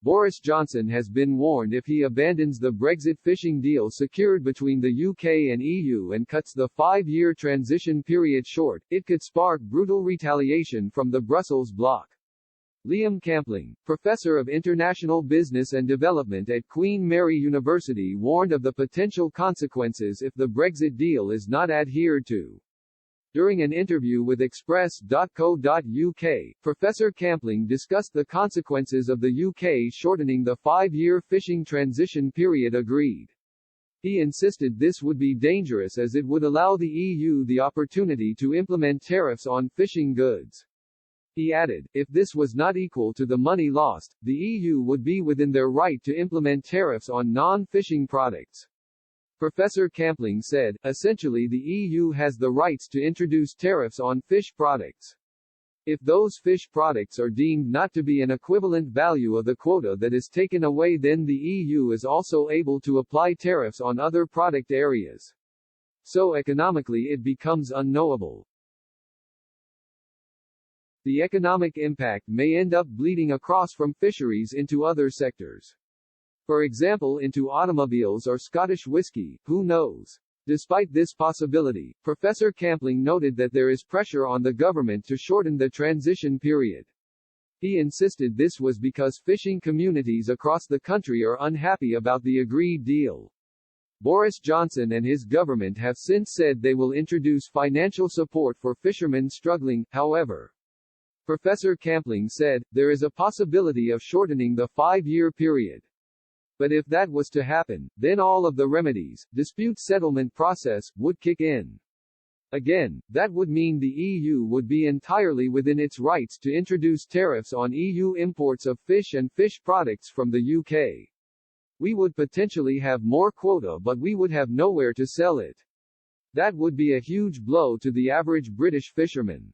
Boris Johnson has been warned if he abandons the Brexit fishing deal secured between the UK and EU and cuts the 5-year transition period short, it could spark brutal retaliation from the Brussels bloc. Liam Campling, professor of international business and development at Queen Mary University, warned of the potential consequences if the Brexit deal is not adhered to. During an interview with Express.co.uk, Professor Campling discussed the consequences of the UK shortening the 5-year fishing transition period agreed. He insisted this would be dangerous as it would allow the EU the opportunity to implement tariffs on fishing goods. He added, if this was not equal to the money lost, the EU would be within their right to implement tariffs on non-fishing products. Professor Campling said, essentially the EU has the rights to introduce tariffs on fish products. If those fish products are deemed not to be an equivalent value of the quota that is taken away, then the EU is also able to apply tariffs on other product areas. So economically it becomes unknowable. The economic impact may end up bleeding across from fisheries into other sectors. For example, into automobiles or Scottish whisky, who knows? Despite this possibility, Professor Campling noted that there is pressure on the government to shorten the transition period. He insisted this was because fishing communities across the country are unhappy about the agreed deal. Boris Johnson and his government have since said they will introduce financial support for fishermen struggling, however. Professor Campling said, there is a possibility of shortening the 5-year period. But if that was to happen, then all of the remedies, dispute settlement process, would kick in. Again, that would mean the EU would be entirely within its rights to introduce tariffs on EU imports of fish and fish products from the UK. We would potentially have more quota, but we would have nowhere to sell it. That would be a huge blow to the average British fisherman.